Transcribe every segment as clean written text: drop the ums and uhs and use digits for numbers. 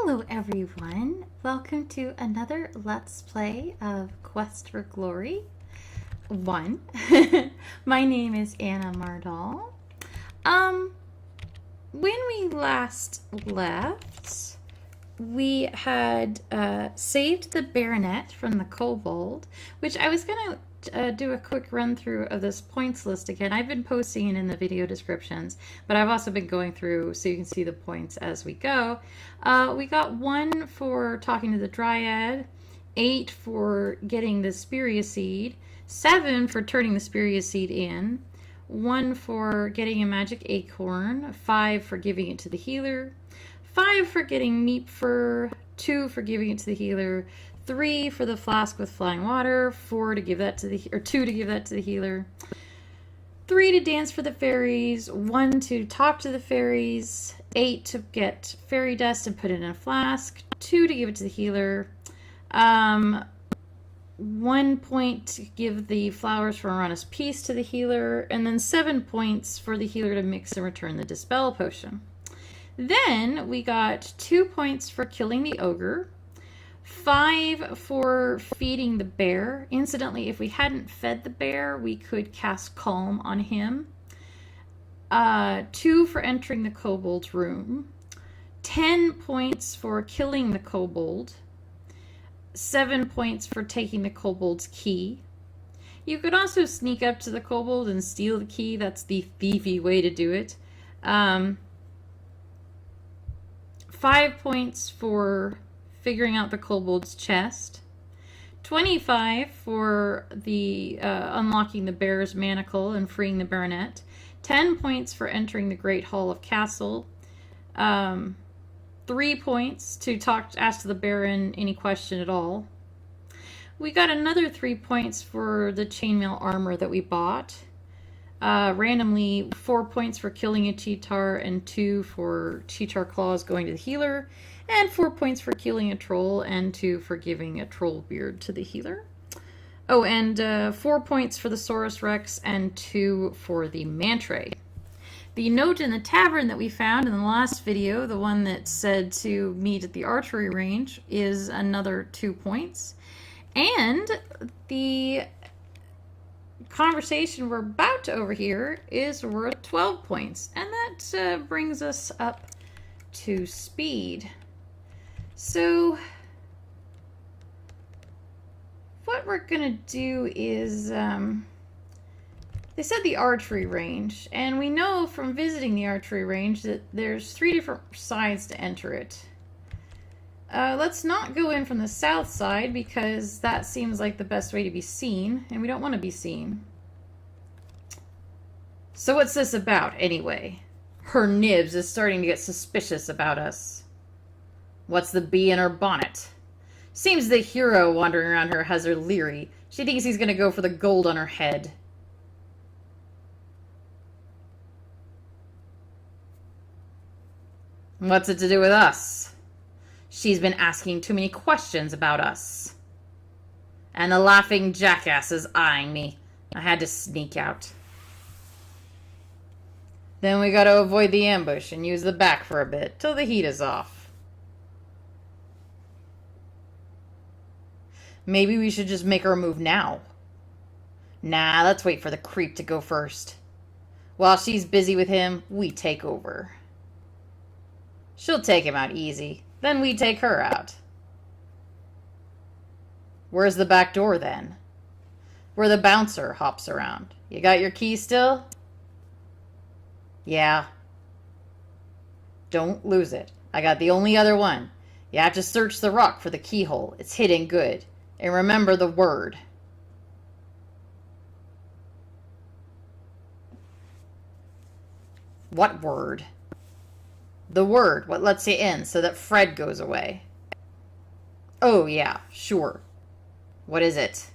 Hello everyone, welcome to another Let's Play of Quest for Glory 1. My name is Anna Mardal. When we last left, we had saved the Baronet from the Kobold, which I was going to do a quick run through of this points list again. I've been posting it in the video descriptions, but I've also been going through so you can see the points as we go. We got 1 for talking to the Dryad, 8 for getting the Spiria Seed, 7 for turning the Spiria Seed in, 1 for getting a magic acorn, 5 for giving it to the healer, 5 for getting Meep Fur, 2 for giving it to the healer, 3 for the flask with flying water, 4 to give that to the 2 to give that to the healer, 3 to dance for the fairies, 1 to talk to the fairies, 8 to get fairy dust and put it in a flask, 2 to give it to the healer, 1 point to give the flowers from Arana's Peace to the healer, and then 7 points for the healer to mix and return the Dispel Potion. Then we got 2 points for killing the ogre, 5 for feeding the bear. Incidentally, if we hadn't fed the bear, we could cast Calm on him. 2 for entering the kobold's room. 10 points for killing the kobold. 7 points for taking the kobold's key. You could also sneak up to the kobold and steal the key. That's the thiefy way to do it. 5 points for figuring out the kobold's chest, 25 for the unlocking the bear's manacle and freeing the baronet, 10 points for entering the Great Hall of Castle, 3 points to ask the baron any question at all. We got another 3 points for the chainmail armor that we bought. Randomly 4 points for killing a cheetar and 2 for cheetar claws going to the healer, and 4 points for killing a troll and 2 for giving a troll beard to the healer. Oh, and 4 points for the Saurus Rex and 2 for the Mantray. The note in the tavern that we found in the last video, the one that said to meet at the archery range, is another 2 points. And the conversation we're about to overhear is worth 12 points. And that brings us up to speed. So what we're going to do is, they said the archery range, and we know from visiting the archery range that there's 3 different sides to enter it. Let's not go in from the south side because that seems like the best way to be seen, and we don't want to be seen. So what's this about, anyway? Her Nibs is starting to get suspicious about us. What's the bee in her bonnet? Seems the hero wandering around her has her leery. She thinks he's going to go for the gold on her head. What's it to do with us? She's been asking too many questions about us. And the laughing jackass is eyeing me. I had to sneak out. Then we gotta avoid the ambush and use the back for a bit, till the heat is off. Maybe we should just make our move now. Nah, let's wait for the creep to go first. While she's busy with him, we take over. She'll take him out easy. Then we take her out. Where's the back door, then? Where the bouncer hops around. You got your key still? Yeah. Don't lose it. I got the only other one. You have to search the rock for the keyhole. It's hidden good. And remember the word. What word? The word, what lets you in, so that Fred goes away. Oh, yeah, sure. What is it?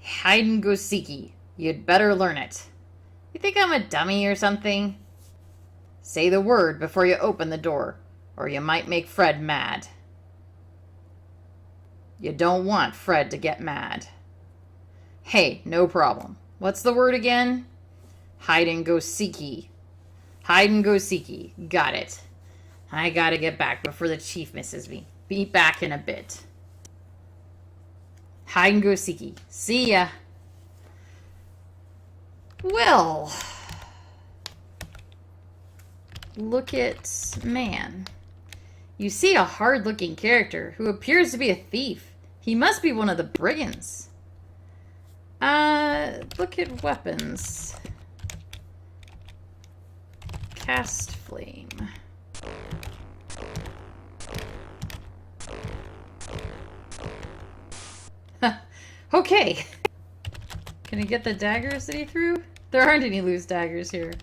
Hide and go seeky. You'd better learn it. You think I'm a dummy or something? Say the word before you open the door, or you might make Fred mad. You don't want Fred to get mad. Hey, no problem. What's the word again? Hide and go seeky. Hide and go seeky. Got it. I gotta get back before the chief misses me. Be back in a bit. Hide and go seeky. See ya. Well, look at man. You see a hard-looking character who appears to be a thief. He must be one of the brigands. Look at weapons. Cast flame. Okay. Can he get the daggers that he threw? There aren't any loose daggers here.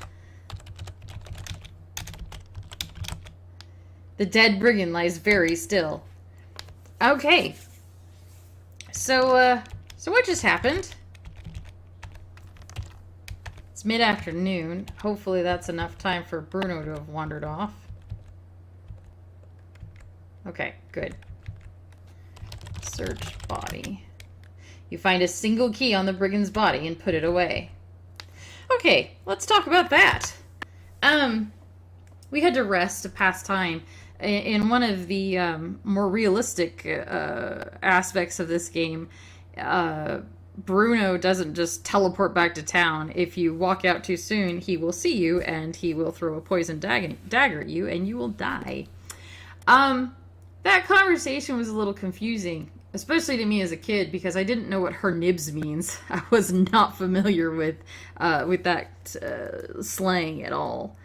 The dead brigand lies very still. Okay. So what just happened? It's mid-afternoon. Hopefully that's enough time for Bruno to have wandered off. Okay, good. Search body. You find a single key on the brigand's body and put it away. Okay, let's talk about that. We had to rest to pass time. In one of the more realistic aspects of this game, Bruno doesn't just teleport back to town. If you walk out too soon, he will see you and he will throw a poison dagger at you and you will die. That conversation was a little confusing, especially to me as a kid, because I didn't know what her nibs means. I was not familiar with that slang at all.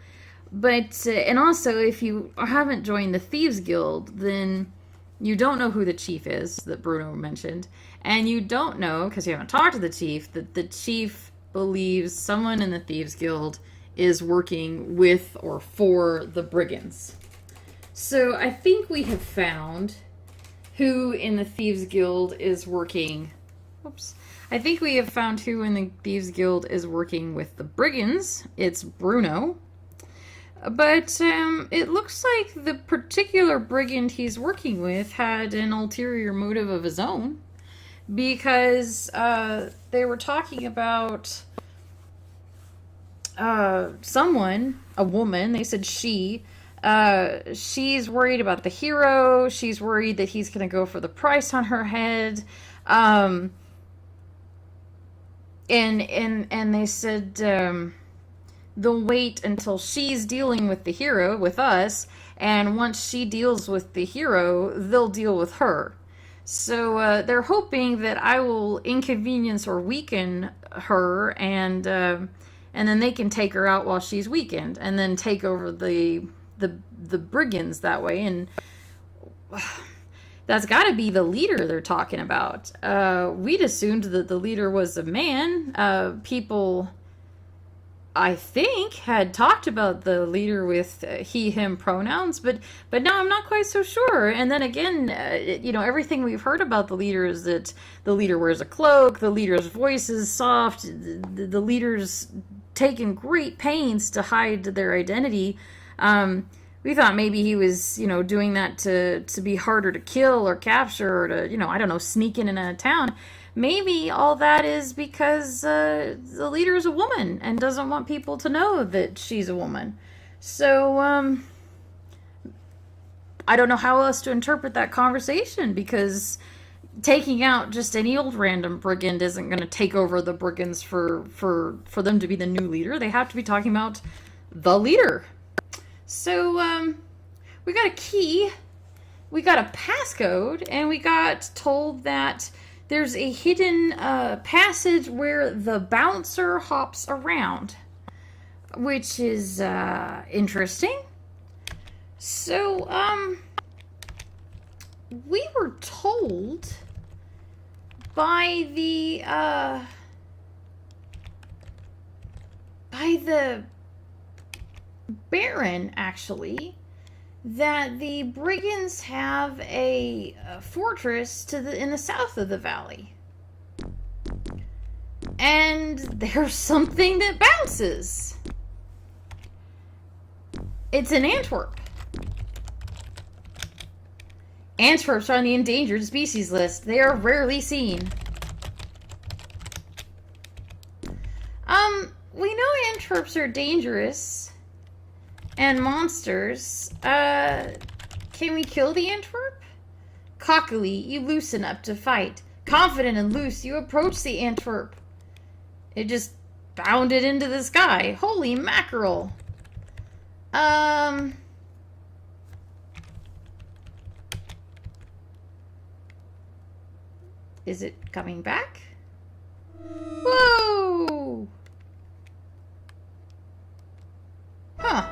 But, and also, if you haven't joined the Thieves Guild, then you don't know who the chief is that Bruno mentioned. And you don't know, because you haven't talked to the chief, that the chief believes someone in the Thieves Guild is working with or for the brigands. So I think we have found who in the Thieves Guild is working... Oops. I think we have found who in the Thieves Guild is working with the brigands. It's Bruno. But it looks like the particular brigand he's working with had an ulterior motive of his own, because they were talking about someone, a woman, they said she's worried about the hero, she's worried that he's going to go for the price on her head, and they said... they'll wait until she's dealing with the hero, with us, and once she deals with the hero, they'll deal with her. So they're hoping that I will inconvenience or weaken her, and then they can take her out while she's weakened, and then take over the brigands that way. And that's got to be the leader they're talking about. We'd assumed that the leader was a man. People... I think, had talked about the leader with he, him pronouns, but now I'm not quite so sure. And then again, everything we've heard about the leader is that the leader wears a cloak, the leader's voice is soft, the leader's taken great pains to hide their identity. We thought maybe he was, doing that to be harder to kill or capture or to, I don't know, sneak in and out of town. Maybe all that is because the leader is a woman and doesn't want people to know that she's a woman. So, I don't know how else to interpret that conversation, because taking out just any old random brigand isn't going to take over the brigands for them to be the new leader. They have to be talking about the leader. So, we got a key, we got a passcode, and we got told that there's a hidden passage where the bouncer hops around, which is interesting. So, we were told by the Baron, actually, that the brigands have a fortress in the south of the valley. And there's something that bounces. It's in Antwerp. Antwerps are on the endangered species list. They are rarely seen. We know Antwerps are dangerous. and monsters. Can we kill the Antwerp? Cockily, you loosen up to fight. Confident and loose, you approach the Antwerp. It just bounded into the sky. Holy mackerel. Is it coming back? Whoa! Huh.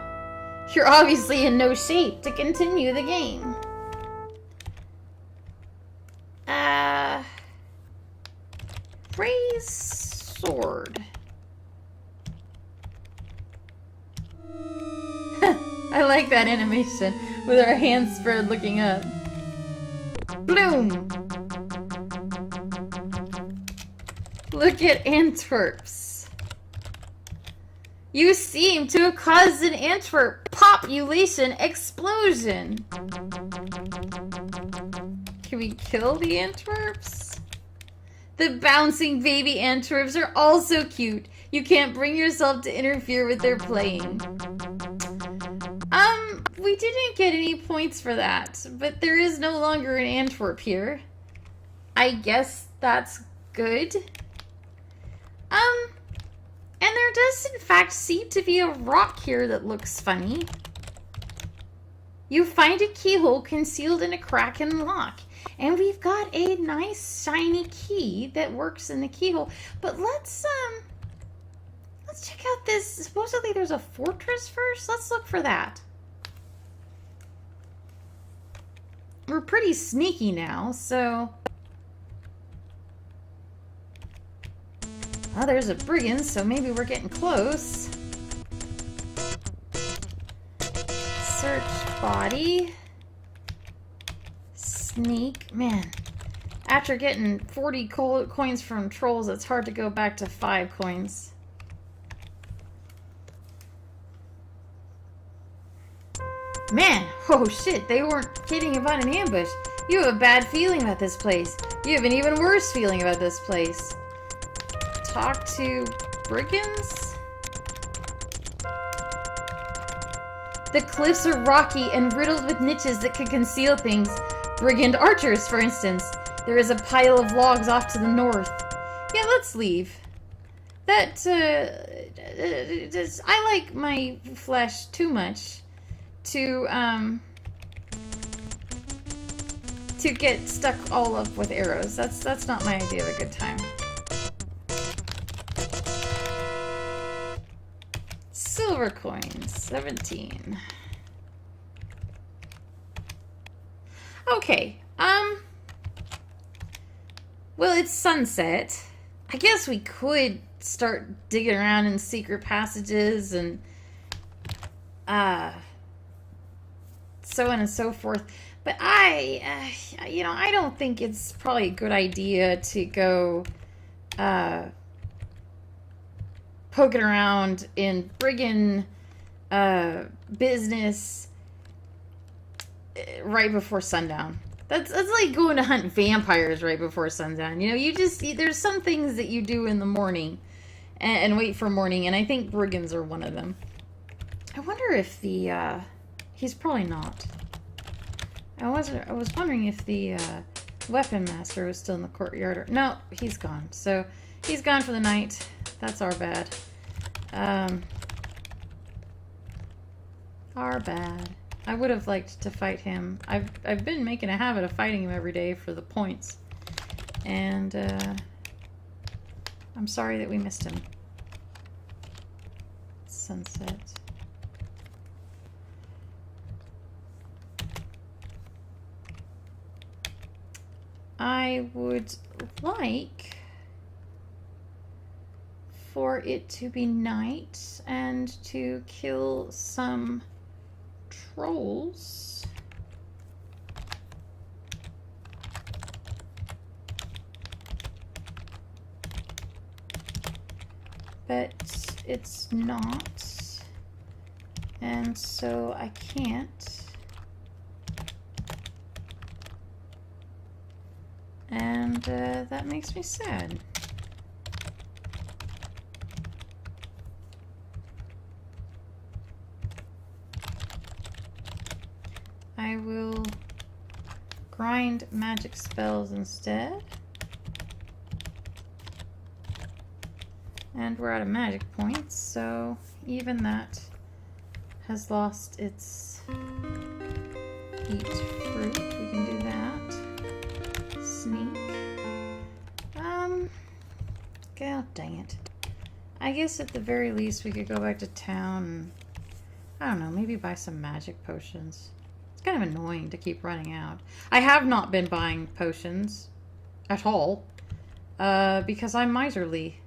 You're obviously in no shape to continue the game. Raise sword. I like that animation with our hands spread looking up. Bloom! Look at Antwerps. You seem to have caused an Antwerp population explosion. Can we kill the Antwerps? The bouncing baby Antwerps are also cute. You can't bring yourself to interfere with their playing. We didn't get any points for that, but there is no longer an Antwerp here. I guess that's good. And there does in fact seem to be a rock here that looks funny. You find a keyhole concealed in a crack in the lock. And we've got a nice shiny key that works in the keyhole. But let's check out this. Supposedly there's a fortress first. Let's look for that. We're pretty sneaky now, so... Oh, there's a brigand, so maybe we're getting close. Search body. Sneak. Man, after getting 40 coins from trolls, it's hard to go back to 5 coins. Man, oh shit, they weren't kidding about an ambush. You have a bad feeling about this place. You have an even worse feeling about this place. Talk to brigands? The cliffs are rocky and riddled with niches that could conceal things. Brigand archers, for instance. There is a pile of logs off to the north. Yeah, let's leave. That, I like my flesh too much to get stuck all up with arrows. That's not my idea of a good time. Silver coins, 17. Okay, well, it's sunset. I guess we could start digging around in secret passages and, so on and so forth. But I don't think it's probably a good idea to go, poking around in brigand, business right before sundown. That's like going to hunt vampires right before sundown. You know, there's some things that you do in the morning and wait for morning, and I think brigands are one of them. I wonder if he's probably not. I was wondering if the weapon master was still in the courtyard. No, he's gone. So he's gone for the night. That's our bad. Our bad. I would have liked to fight him. I've been making a habit of fighting him every day for the points. And I'm sorry that we missed him. Sunset. I would like for it to be night and to kill some trolls. But it's not, and so I can't. And that makes me sad. I will grind magic spells instead. And we're out of magic points, so even that has lost its eat fruit. We can do that. Sneak. God dang it. I guess at the very least we could go back to town and, I don't know, maybe buy some magic potions. It's kind of annoying to keep running out. I have not been buying potions at all because I'm miserly.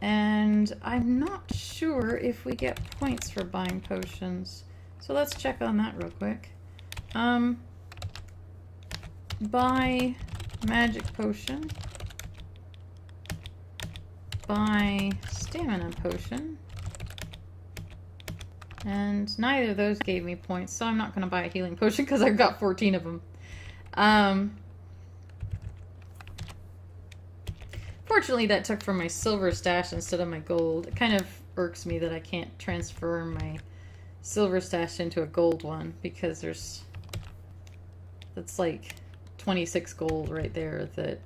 And I'm not sure if we get points for buying potions. So let's check on that real quick. Buy magic potion. Buy stamina potion. And neither of those gave me points, so I'm not going to buy a healing potion because I've got 14 of them. Fortunately, that took from my silver stash instead of my gold. It kind of irks me that I can't transfer my silver stash into a gold one because that's like 26 gold right there that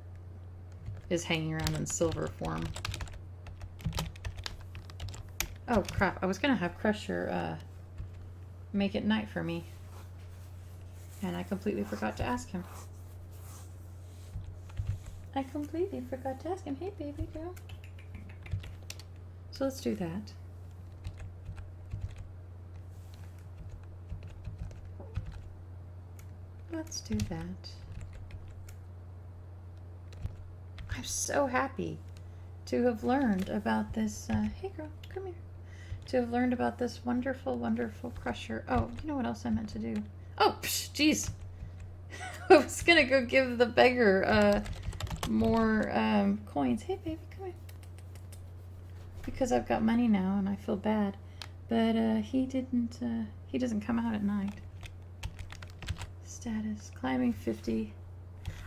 is hanging around in silver form. Oh crap, I was gonna have Crusher make it night for me. And I completely forgot to ask him. I completely forgot to ask him. Hey baby girl. So let's do that. Let's do that. I'm so happy to have learned about this. Hey girl, come here. To have learned about this wonderful, wonderful Crusher. Oh, you know what else I meant to do? Oh, jeez. I was gonna go give the beggar more coins. Hey, baby, come here. Because I've got money now and I feel bad. But he doesn't come out at night. Status, climbing 50.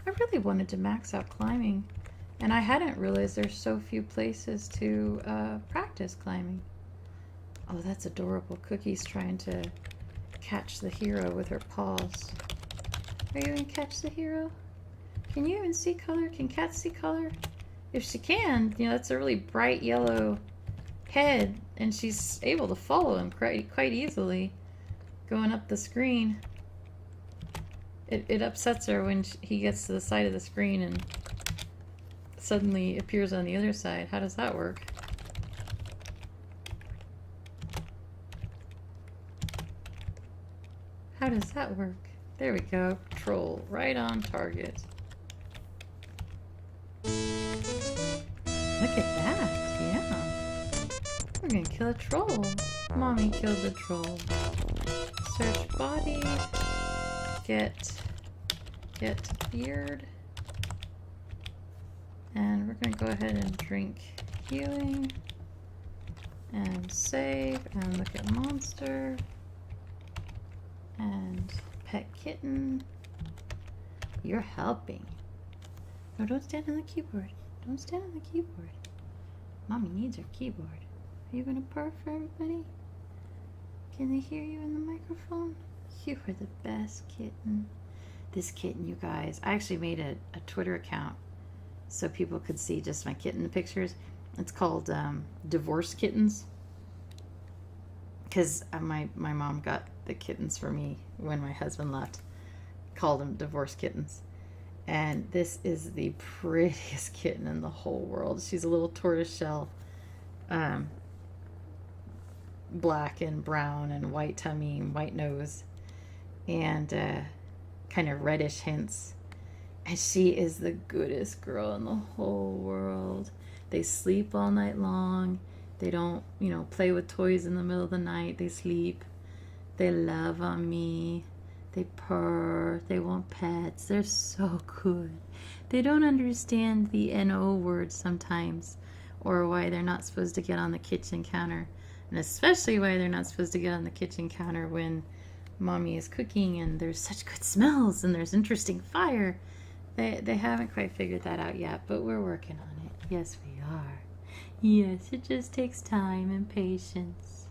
I really wanted to max out climbing. And I hadn't realized there's so few places to practice climbing. Oh, that's adorable. Cookie's trying to catch the hero with her paws. Are you gonna catch the hero? Can you even see color? Can Cat see color? If she can, you know, that's a really bright yellow head, and she's able to follow him quite easily going up the screen. It upsets her when he gets to the side of the screen and suddenly appears on the other side. How does that work? How does that work? There we go. Troll. Right on target. Look at that. Yeah. We're gonna kill a troll. Mommy killed the troll. Search body. Get beard. And we're gonna go ahead and drink healing. And save. And look at monster. And pet kitten. You're helping. No, don't stand on the keyboard. Don't stand on the keyboard. Mommy needs her keyboard. Are you gonna purr for everybody? Can they hear you in the microphone? You are the best kitten. This kitten, you guys. I actually made a Twitter account so people could see just my kitten pictures. It's called Divorce Kittens. Because my mom got the kittens for me when my husband left. Called them Divorce Kittens. And this is the prettiest kitten in the whole world. She's a little tortoiseshell, black and brown and white tummy and white nose, and kind of reddish hints. And she is the goodest girl in the whole world. They sleep all night long. They don't, you know, play with toys in the middle of the night. They sleep. They love on me. They purr. They want pets. They're so good. They don't understand the NO word sometimes, or why they're not supposed to get on the kitchen counter. And especially why they're not supposed to get on the kitchen counter when mommy is cooking and there's such good smells and there's interesting fire. They haven't quite figured that out yet, but we're working on it. Yes, we are. Yes, it just takes time and patience.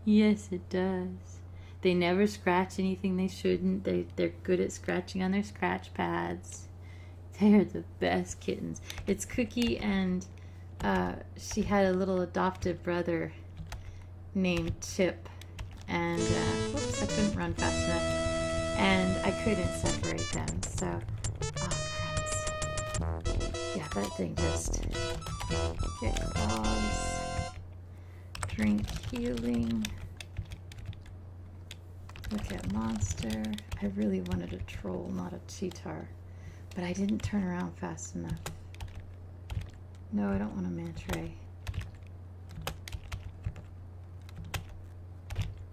Yes, it does. They never scratch anything they shouldn't. They're good at scratching on their scratch pads. They're the best kittens. It's Cookie, and she had a little adopted brother named Chip. And, whoops, I couldn't run fast enough. And I couldn't separate them, so, oh, crumbs. Yeah, that thing just get claws, drink healing, look at monster. I really wanted a troll, not a cheetar, but I didn't turn around fast enough. No, I don't want a mantray.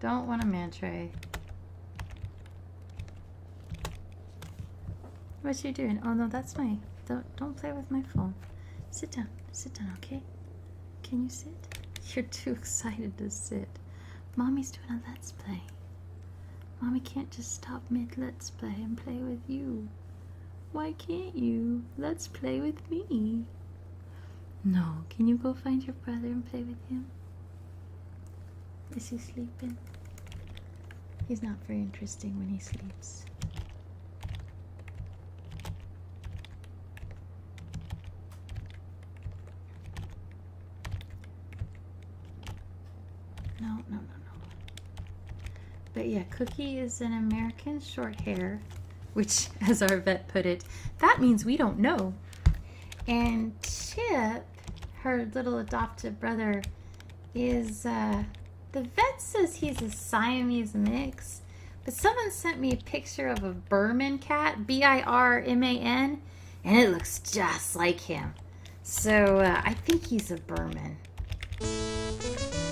Don't want a mantray. What you doing? Oh no, that's my. Don't play with my phone. Sit down, okay? Can you sit? You're too excited to sit. Mommy's doing a let's play. Mommy can't just stop mid let's play and play with you. Why can't you? Let's play with me. No, can you go find your brother and play with him? Is he sleeping? He's not very interesting when he sleeps. No. But yeah, Cookie is an American short hair, which, as our vet put it, that means we don't know. And Chip, her little adopted brother, is, the vet says he's a Siamese mix, but someone sent me a picture of a Birman cat, B-I-R-M-A-N, and it looks just like him. So I think he's a Birman.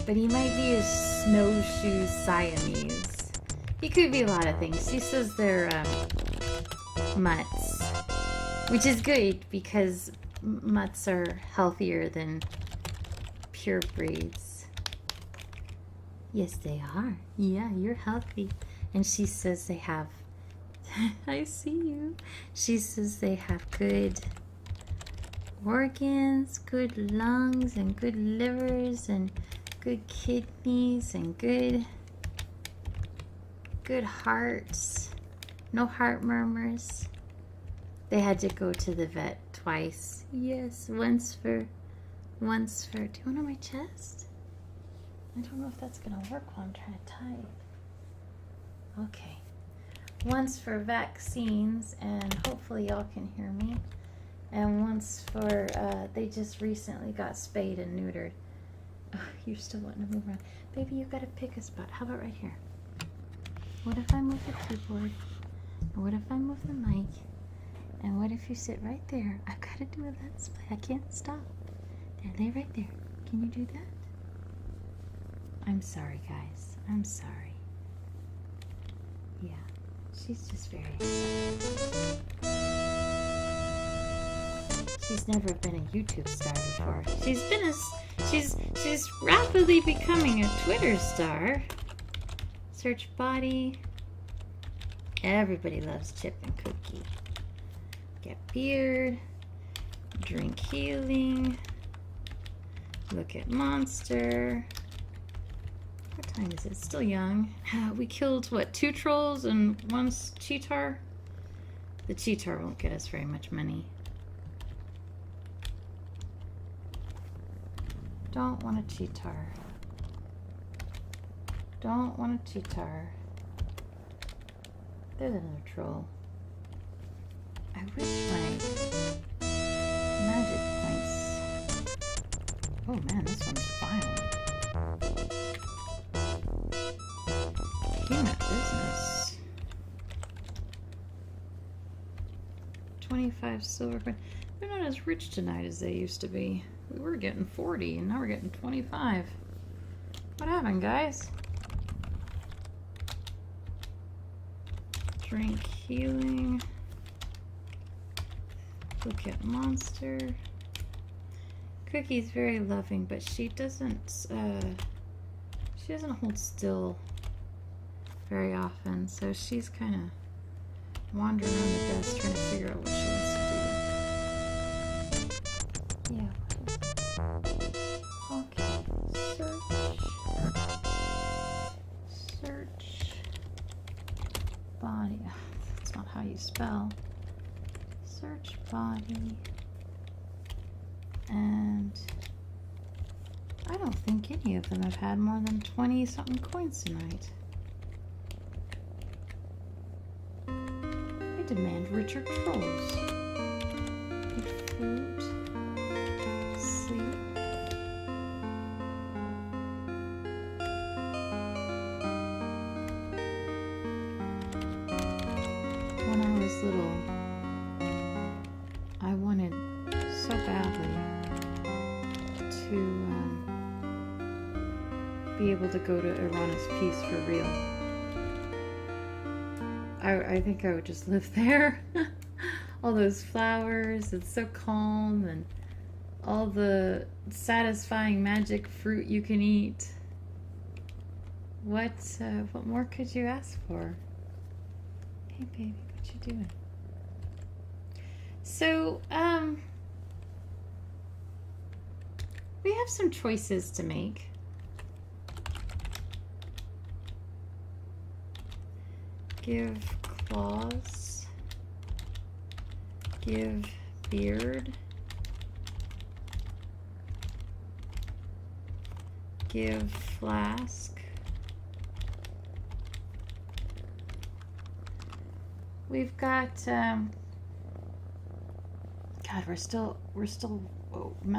But he might be a snowshoe Siamese. He could be a lot of things. She says they're mutts, which is good because mutts are healthier than pure breeds. Yes, they are. Yeah, you're healthy. And she says they have, I see you. She says they have good organs, good lungs, and good livers, and good kidneys, and good hearts. No heart murmurs. They had to go to the vet twice. Yes, once for, do you want on my chest? I don't know if that's gonna work while I'm trying to type. Okay. Once for vaccines, and hopefully y'all can hear me. And once for, they just recently got spayed and neutered. Oh, you're still wanting to move around. Baby, you gotta pick a spot. How about right here? What if I move the keyboard? And what if I move the mic? And what if you sit right there? I've got to do a let's play. I can't stop. There, lay right there. Can you do that? I'm sorry, guys. I'm sorry. Yeah, she's just very excited. She's never been a YouTube star before. She's rapidly becoming a Twitter star. Search body. Everybody loves Chip and Cookie. Get beard. Drink healing. Look at monster. What time is it? It's still young. We killed, what, 2 trolls and 1 cheetar? The cheetar won't get us very much money. Don't want a cheetar. Don't want a cheetar. There's another troll. I wish my magic points. Oh man, this one's violent. Peanut business. 25 silver coin. They're not as rich tonight as they used to be. We were getting 40 and now we're getting 25. What happened, guys? Drink healing. Look at monster. Cookie's very loving, but she doesn't hold still very often, so she's kind of wandering around the desk trying to figure out what she wants to do. Yeah. Okay. Search. body. That's not how you spell. Search body. And I don't think any of them have had more than 20 something coins tonight. I demand Richard Trolls. Eat food. Sleep. When I was little, I wanted so badly to be able to go to Irana's Peace for real. I think I would just live there. All those flowers, it's so calm, and all the satisfying magic fruit you can eat. What more could you ask for? Hey baby, what you doing? So, we have some choices to make. Give claws. Give beard. Give flask. We've got God, we're still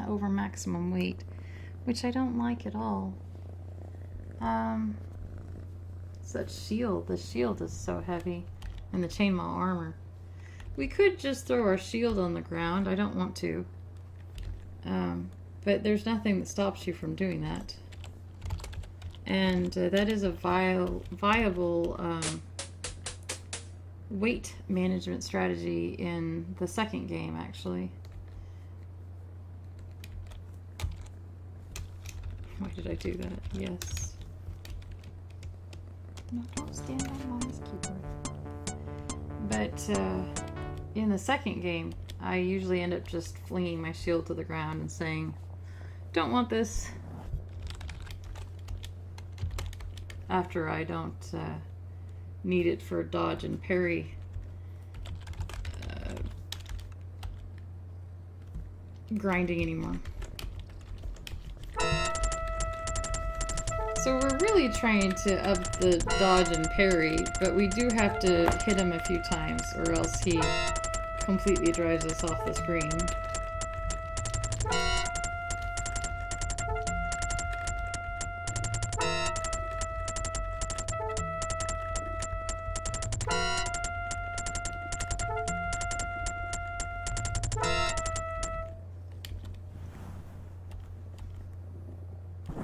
over maximum weight, which I don't like at all. It's that shield. The shield is so heavy, and the chainmail armor. We could just throw our shield on the ground. I don't want to. But there's nothing that stops you from doing that. And that is a viable weight management strategy in the second game, actually. Why did I do that? Yes. No, don't stand on Mommy's keyboard. But in the second game, I usually end up just flinging my shield to the ground and saying, "Don't want this." After I don't need it for dodge and parry grinding anymore. So we're really trying to up the dodge and parry, but we do have to hit him a few times or else he completely drives us off the screen.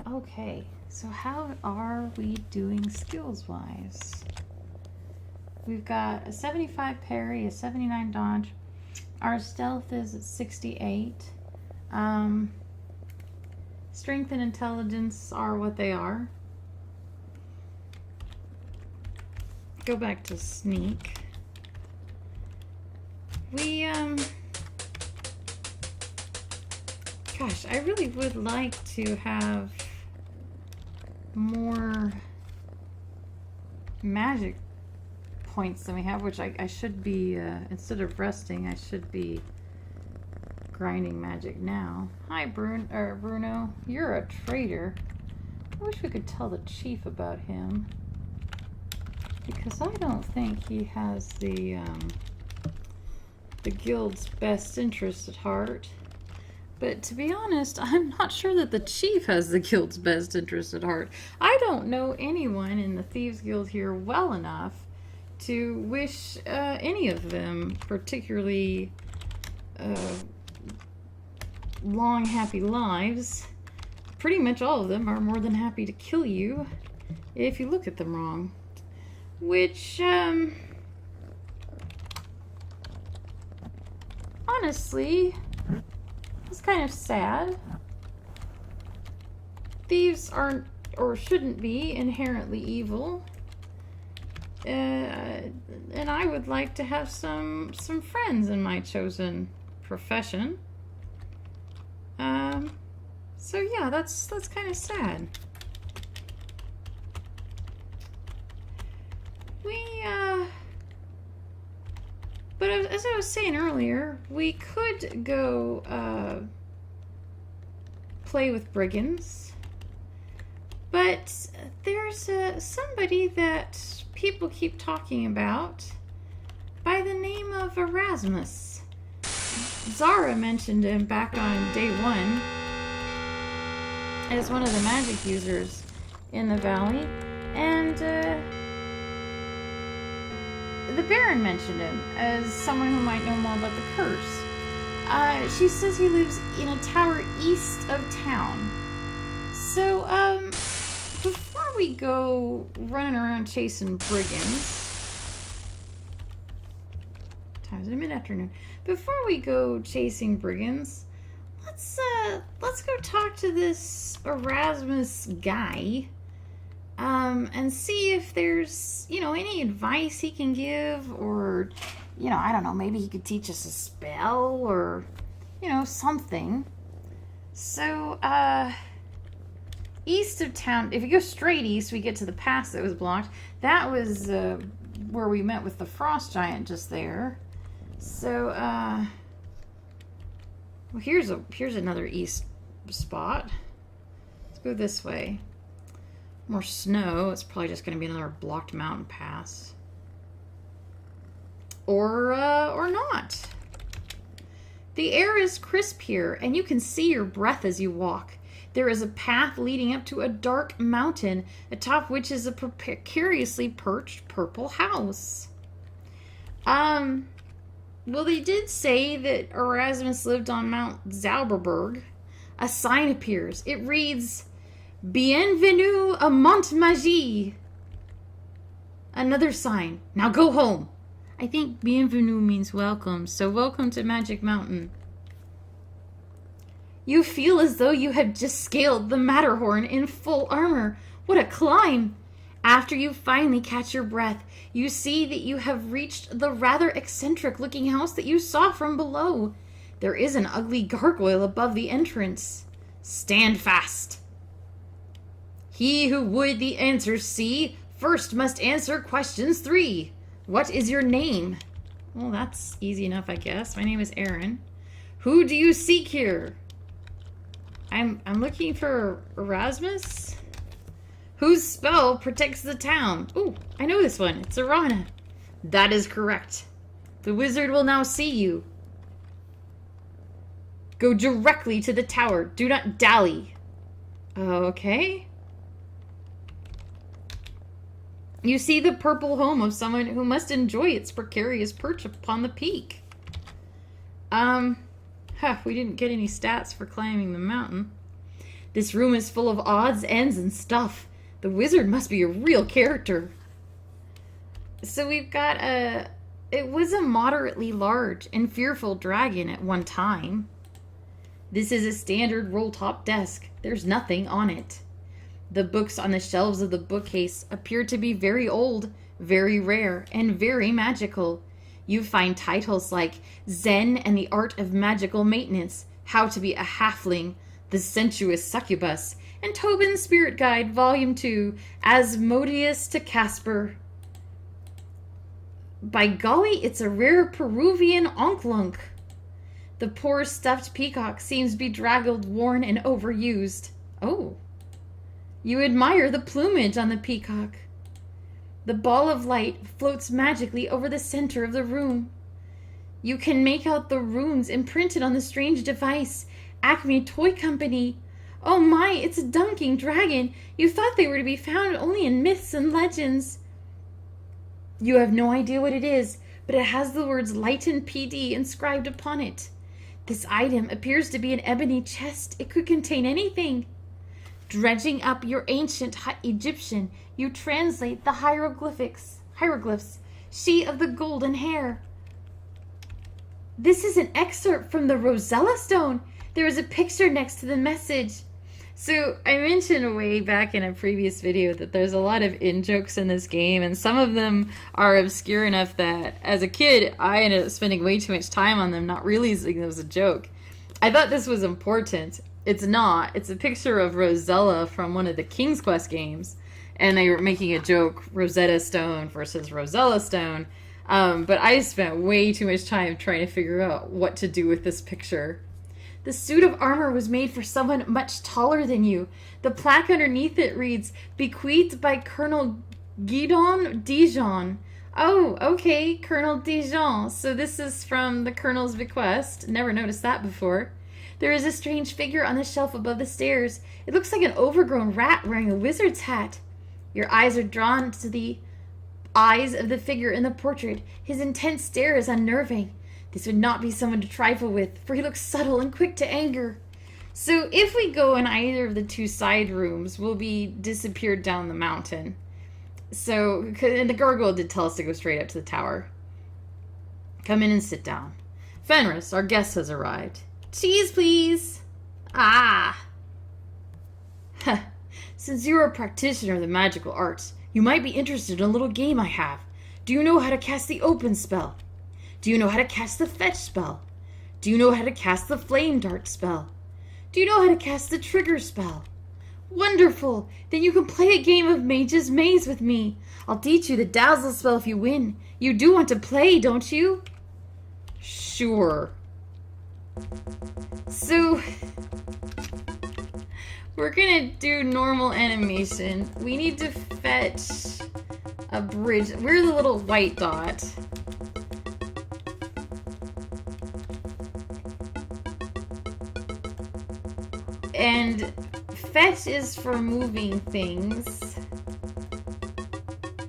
Okay, so how are we doing skills-wise? We've got a 75 parry, a 79 dodge. Our stealth is at 68. Strength and intelligence are what they are. Go back to sneak. Gosh, I really would like to have more magic points than we have, which I should be, instead of resting, I should be grinding magic now. Hi, Bruno. You're a traitor. I wish we could tell the chief about him, because I don't think he has the guild's best interest at heart. But to be honest, I'm not sure that the chief has the guild's best interest at heart. I don't know anyone in the Thieves Guild here well enough to wish any of them particularly long, happy lives. Pretty much all of them are more than happy to kill you if you look at them wrong. Which, honestly, it's kind of sad. Thieves aren't, or shouldn't be, inherently evil. And I would like to have some friends in my chosen profession. So yeah, that's kind of sad. But as I was saying earlier, we could go play with brigands. But there's somebody that people keep talking about by the name of Erasmus. Zara mentioned him back on day 1 as one of the magic users in the valley. And the Baron mentioned him as someone who might know more about the curse. She says he lives in a tower east of town. So, before we go running around chasing brigands, time's mid-afternoon. Before we go chasing brigands, let's go talk to this Erasmus guy, and see if there's, any advice he can give, or, I don't know, maybe he could teach us a spell, or, something. So, east of town, if you go straight east, we get to the pass that was blocked. That was where we met with the frost giant just there. So, well, here's another east spot. Let's go this way. More snow. It's probably just going to be another blocked mountain pass. Or not. The air is crisp here, and you can see your breath as you walk. There is a path leading up to a dark mountain, atop which is a precariously perched purple house. Well, they did say that Erasmus lived on Mount Zauberberg. A sign appears. It reads, Bienvenue à Montmagie. Another sign. Now go home. I think bienvenue means welcome, so welcome to Magic Mountain. You feel as though you had just scaled the Matterhorn in full armor. What a climb! After you finally catch your breath, you see that you have reached the rather eccentric-looking house that you saw from below. There is an ugly gargoyle above the entrance. Stand fast. He who would the answers see first must answer questions 3. What is your name? Well, that's easy enough, I guess. My name is Aaron. Who do you seek here? I'm looking for Erasmus. Whose spell protects the town? Ooh, I know this one. It's Arana. That is correct. The wizard will now see you. Go directly to the tower. Do not dally. Okay. You see the purple home of someone who must enjoy its precarious perch upon the peak. We didn't get any stats for climbing the mountain. This room is full of odds, ends, and stuff. The wizard must be a real character. So we've got it was a moderately large and fearful dragon at one time. This is a standard roll-top desk. There's nothing on it. The books on the shelves of the bookcase appear to be very old, very rare, and very magical. You find titles like Zen and the Art of Magical Maintenance, How to Be a Halfling, The Sensuous Succubus, and Tobin's Spirit Guide, Volume 2, Asmodeus to Casper. By golly, it's a rare Peruvian onklunk. The poor stuffed peacock seems bedraggled, worn, and overused. Oh. You admire the plumage on the peacock. The ball of light floats magically over the center of the room. You can make out the runes imprinted on the strange device. Acme Toy Company. Oh my, it's a dunking dragon. You thought they were to be found only in myths and legends. You have no idea what it is, but it has the words Lighten PD inscribed upon it. This item appears to be an ebony chest. It could contain anything. Dredging up your ancient Egyptian, you translate the hieroglyphs. She of the golden hair. This is an excerpt from the Rosella Stone. There is a picture next to the message. So I mentioned way back in a previous video that there's a lot of in-jokes in this game, and some of them are obscure enough that as a kid, I ended up spending way too much time on them, not realizing it was a joke. I thought this was important. It's not. It's a picture of Rosella from one of the King's Quest games, and they were making a joke, Rosetta Stone versus Rosella Stone. But I spent way too much time trying to figure out what to do with this picture. The suit of armor was made for someone much taller than you. The plaque underneath it reads, bequeathed by Colonel Guidon Dijon. Oh, okay, Colonel Dijon. So this is from the Colonel's bequest. Never noticed that before. There is a strange figure on the shelf above the stairs. It looks like an overgrown rat wearing a wizard's hat. Your eyes are drawn to the eyes of the figure in the portrait. His intense stare is unnerving. This would not be someone to trifle with, for he looks subtle and quick to anger. So if we go in either of the two side rooms, we'll be disappeared down the mountain. So, and the gargoyle did tell us to go straight up to the tower. Come in and sit down. Fenris, our guest, has arrived. Cheese, please. Ah. Since you're a practitioner of the magical arts, you might be interested in a little game I have. Do you know how to cast the open spell? Do you know how to cast the fetch spell? Do you know how to cast the flame dart spell? Do you know how to cast the trigger spell? Wonderful! Then you can play a game of Mage's Maze with me. I'll teach you the dazzle spell if you win. You do want to play, don't you? Sure. So, we're gonna do normal animation. We need to fetch a bridge. We're the little white dot. And fetch is for moving things.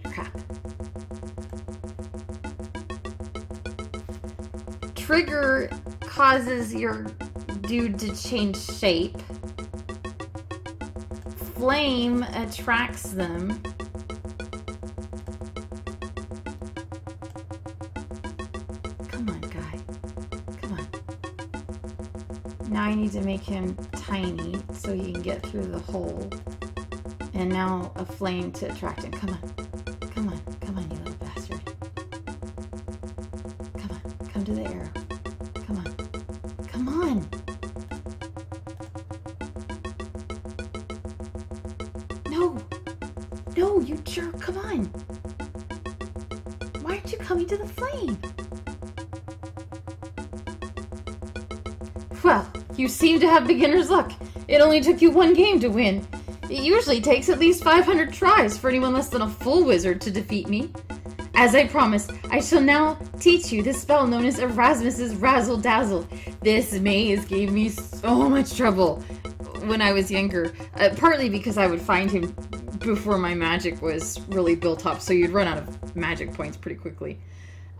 Crap. Trigger causes your dude to change shape. Flame attracts them. Come on, guy. Come on. Now I need to make him tiny so he can get through the hole. And now a flame to attract him. Come on. Come on. Come on, you little bastard. Come on. Come to the arrow. Come on. Come on. No. No, you jerk. Come on. Why aren't you coming to the flame? Well, you seem to have beginner's luck. It only took you one game to win. It usually takes at least 500 tries for anyone less than a full wizard to defeat me. As I promised, I shall now teach you the spell known as Erasmus's Razzle Dazzle. This maze gave me so much trouble when I was younger, partly because I would find him before my magic was really built up, so you'd run out of magic points pretty quickly.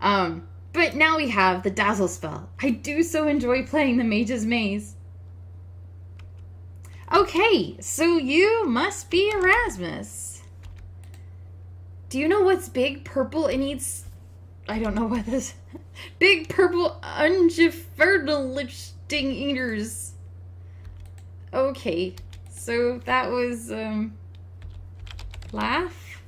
But now we have the Dazzle spell. I do so enjoy playing the Mage's Maze. Okay, so you must be Erasmus. Do you know what's big, purple, and eats... I don't know what this... Big, purple, ungeferdelicting eaters. Okay, so that was, laugh?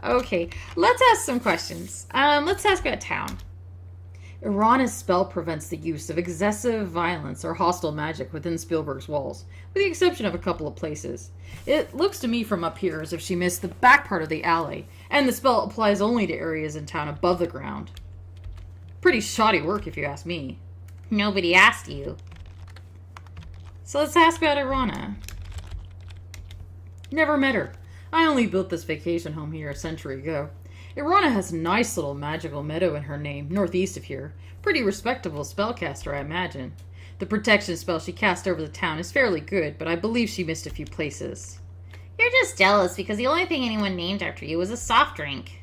Okay, let's ask some questions. Let's ask about town. Irana's spell prevents the use of excessive violence or hostile magic within Spielberg's walls, with the exception of a couple of places. It looks to me from up here as if she missed the back part of the alley, and the spell applies only to areas in town above the ground. Pretty shoddy work, if you ask me. Nobody asked you. So let's ask about Irana. Never met her. I only built this vacation home here a century ago. Irana has a nice little magical meadow in her name, northeast of here. Pretty respectable spellcaster, I imagine. The protection spell she cast over the town is fairly good, but I believe she missed a few places. You're just jealous because the only thing anyone named after you was a soft drink.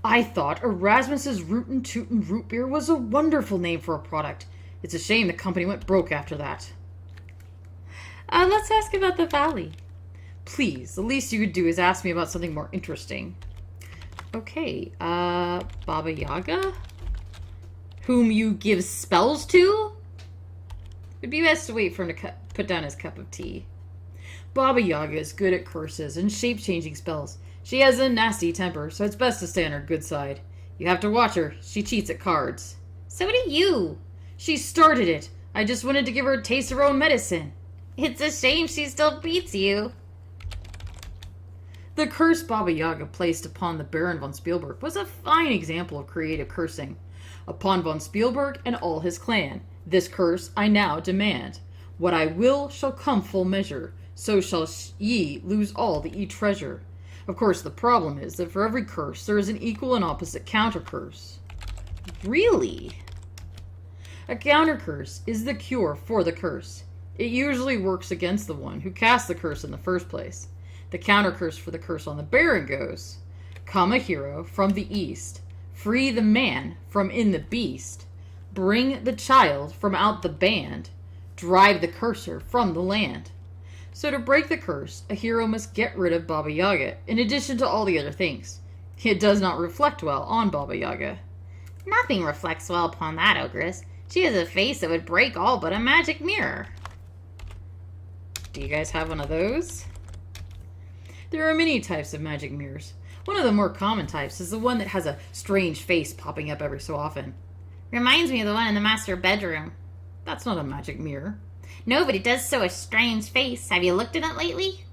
I thought Erasmus's Rootin' Tootin' Root Beer was a wonderful name for a product. It's a shame the company went broke after that. Let's ask about the valley. Please, the least you could do is ask me about something more interesting. Okay, Baba Yaga? Whom you give spells to? It'd be best to wait for him to put down his cup of tea. Baba Yaga is good at curses and shape-changing spells. She has a nasty temper, so it's best to stay on her good side. You have to watch her. She cheats at cards. So do you. She started it. I just wanted to give her a taste of her own medicine. It's a shame she still beats you. The curse Baba Yaga placed upon the Baron von Spielberg was a fine example of creative cursing. Upon von Spielberg and all his clan, this curse I now demand. What I will shall come full measure, so shall ye lose all that ye treasure. Of course, the problem is that for every curse, there is an equal and opposite counter curse. Really? A counter curse is the cure for the curse. It usually works against the one who cast the curse in the first place. The counter curse for the curse on the Baron goes, come a hero from the east, free the man from in the beast, bring the child from out the band, drive the curser from the land. So to break the curse, a hero must get rid of Baba Yaga, in addition to all the other things. It does not reflect well on Baba Yaga. Nothing reflects well upon that ogress. She has a face that would break all but a magic mirror. Do you guys have one of those? There are many types of magic mirrors. One of the more common types is the one that has a strange face popping up every so often. Reminds me of the one in the master bedroom. That's not a magic mirror. No, but it does show a strange face. Have you looked at it lately?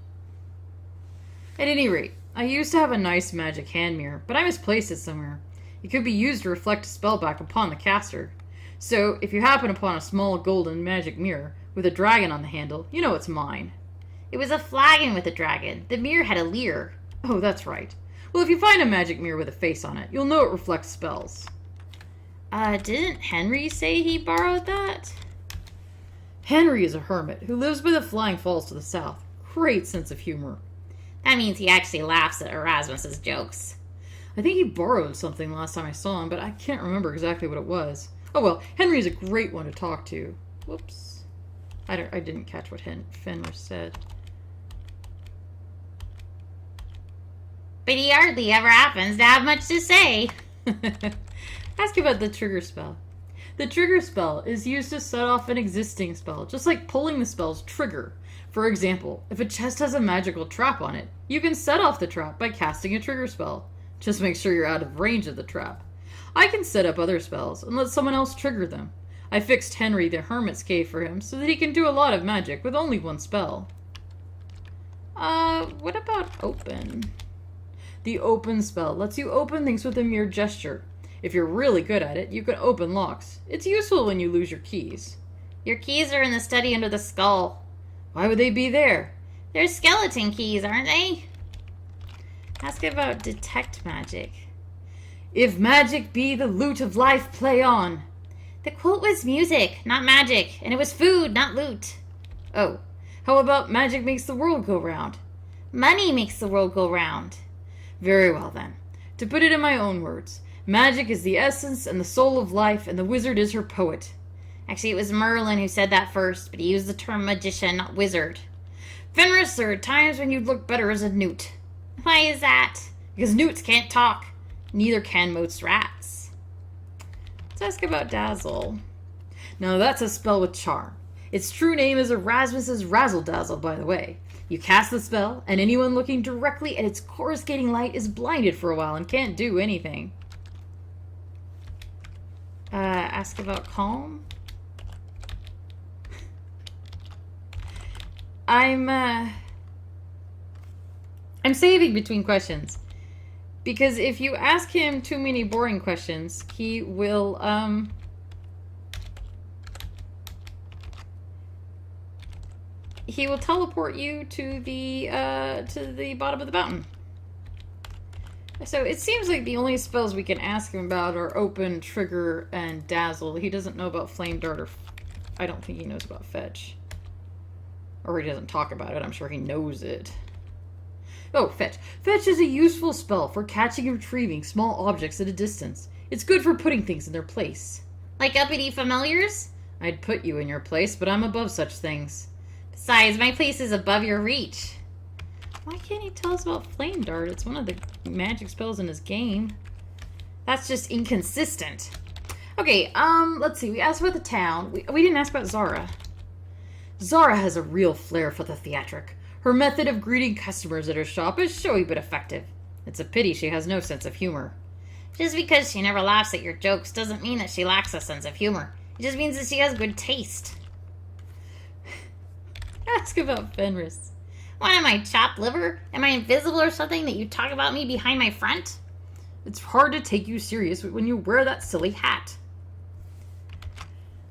At any rate, I used to have a nice magic hand mirror, but I misplaced it somewhere. It could be used to reflect a spell back upon the caster. So, if you happen upon a small golden magic mirror with a dragon on the handle, you know it's mine. It was a flagon with a dragon. The mirror had a leer. Oh, that's right. Well, if you find a magic mirror with a face on it, you'll know it reflects spells. Didn't Henry say he borrowed that? Henry is a hermit who lives by the Flying Falls to the south. Great sense of humor. That means he actually laughs at Erasmus's jokes. I think he borrowed something last time I saw him, but I can't remember exactly what it was. Oh well, Henry is a great one to talk to. Whoops. I didn't catch what Fenris said. But he hardly ever happens to have much to say. Ask about the trigger spell. The trigger spell is used to set off an existing spell, just like pulling the spell's trigger. For example, if a chest has a magical trap on it, you can set off the trap by casting a trigger spell. Just make sure you're out of range of the trap. I can set up other spells and let someone else trigger them. I fixed Henry the Hermit's cave for him so that he can do a lot of magic with only one spell. What about open? The open spell lets you open things with a mere gesture. If you're really good at it, you can open locks. It's useful when you lose your keys. Your keys are in the study under the skull. Why would they be there? They're skeleton keys, aren't they? Ask about detect magic. If magic be the loot of life, play on. The quote was music, not magic, and it was food, not loot. Oh, how about magic makes the world go round? Money makes the world go round. Very well then. To put it in my own words, magic is the essence and the soul of life, and the wizard is her poet. Actually, it was Merlin who said that first, but he used the term magician, not wizard. Fenris, there are times when you'd look better as a newt. Why is that? Because newts can't talk. Neither can most rats. Let's ask about Dazzle. Now that's a spell with charm. Its true name is Erasmus's Razzle Dazzle, by the way. You cast the spell, and anyone looking directly at its coruscating light is blinded for a while and can't do anything. Ask about Calm. I'm saving between questions. Because if you ask him too many boring questions, he will, he will teleport you to the bottom of the mountain. So it seems like the only spells we can ask him about are Open, Trigger, and Dazzle. He doesn't know about Flame Dart, or I don't think he knows about Fetch. Or he doesn't talk about it. I'm sure he knows it. Oh, Fetch. Fetch is a useful spell for catching and retrieving small objects at a distance. It's good for putting things in their place. Like uppity familiars? I'd put you in your place, but I'm above such things. Besides, my place is above your reach. Why can't he tell us about Flame Dart? It's one of the magic spells in his game. That's just inconsistent. Okay, let's see. We asked about the town. We didn't ask about Zara. Zara has a real flair for the theatric. Her method of greeting customers at her shop is showy but effective. It's a pity she has no sense of humor. Just because she never laughs at your jokes doesn't mean that she lacks a sense of humor. It just means that she has good taste. Ask about Fenris. What am I, chopped liver? Am I invisible or something that you talk about me behind my front? It's hard to take you serious when you wear that silly hat.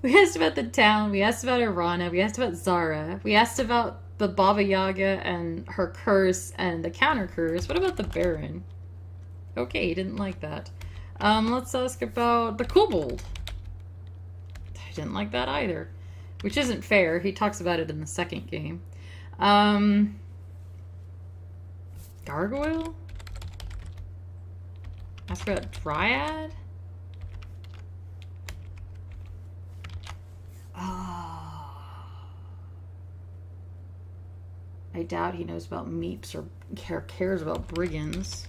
We asked about the town, we asked about Irana, we asked about Zara, we asked about the Baba Yaga and her curse and the counter curse. What about the Baron? Okay, he didn't like that. Let's ask about the Kobold. I didn't like that either. Which isn't fair. He talks about it in the second game. Gargoyle? Ask about Dryad? I doubt he knows about Meeps or cares about Brigands.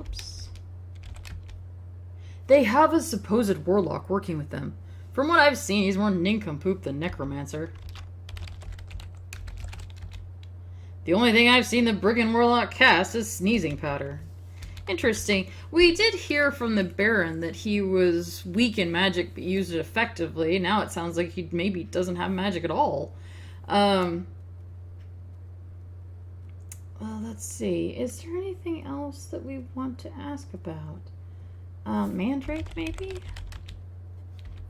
Oops. They have a supposed warlock working with them. From what I've seen, he's more nincompoop than necromancer. The only thing I've seen the Brigand warlock cast is sneezing powder. Interesting. We did hear from the Baron that he was weak in magic but used it effectively. Now it sounds like he maybe doesn't have magic at all. Well, let's see. Is there anything else that we want to ask about? Mandrake, maybe?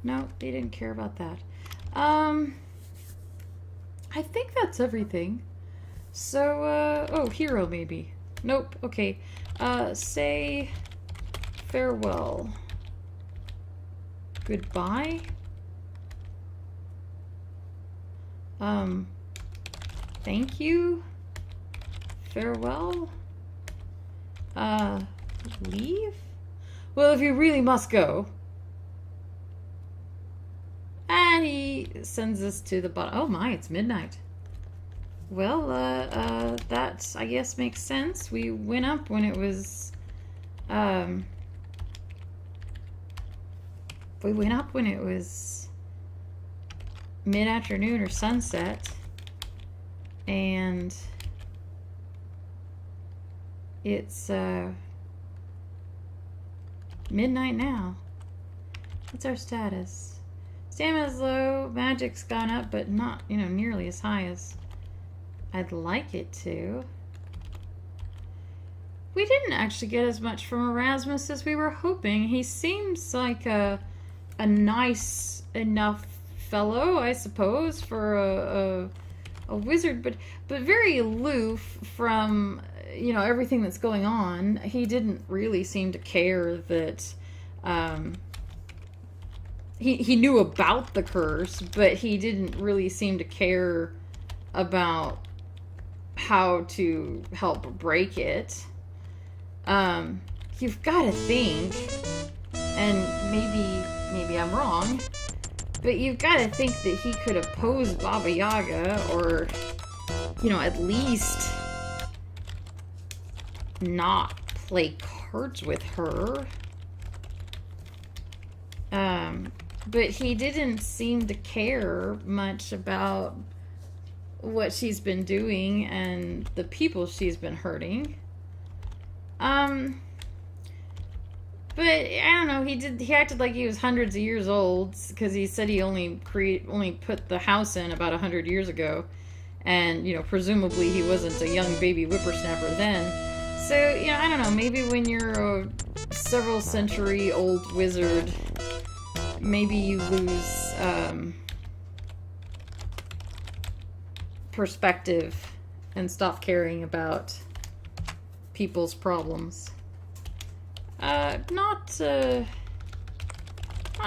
No, they didn't care about that. I think that's everything. So, oh, hero, maybe. Nope, okay. Say farewell. Goodbye? Thank you? Farewell? Leave? Well, if you really must go. And he sends us to the bottom. Oh my, it's midnight. Well, that, I guess, makes sense. We went up when it was, mid-afternoon or sunset. And it's, midnight now. What's our status? Stamina's low, magic's gone up, but not, nearly as high as I'd like it to. We didn't actually get as much from Erasmus as we were hoping. He seems like a nice enough fellow, I suppose, for a wizard, but very aloof from everything that's going on. He didn't really seem to care that he knew about the curse, but he didn't really seem to care about how to help break it. You've got to think, and maybe I'm wrong, but you've got to think that he could oppose Baba Yaga, or at least not play cards with her. But he didn't seem to care much about what she's been doing and the people she's been hurting. But I don't know, he acted like he was hundreds of years old, because he said he only put the house in about 100 years ago, and presumably he wasn't a young baby whippersnapper then. So I don't know, maybe when you're a several century old wizard, maybe you lose perspective and stop caring about people's problems. Not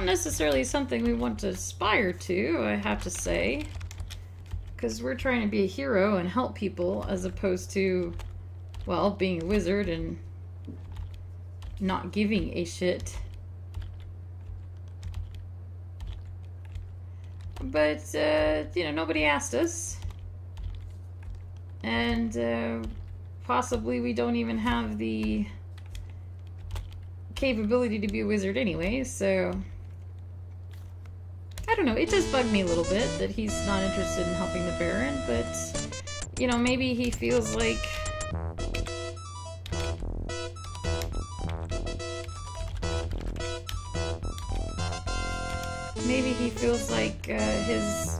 necessarily something we want to aspire to, I have to say, because we're trying to be a hero and help people, as opposed to, well, being a wizard and not giving a shit. But nobody asked us, and possibly we don't even have the capability to be a wizard anyway, so I don't know, it does bug me a little bit that he's not interested in helping the Baron, but maybe he feels like his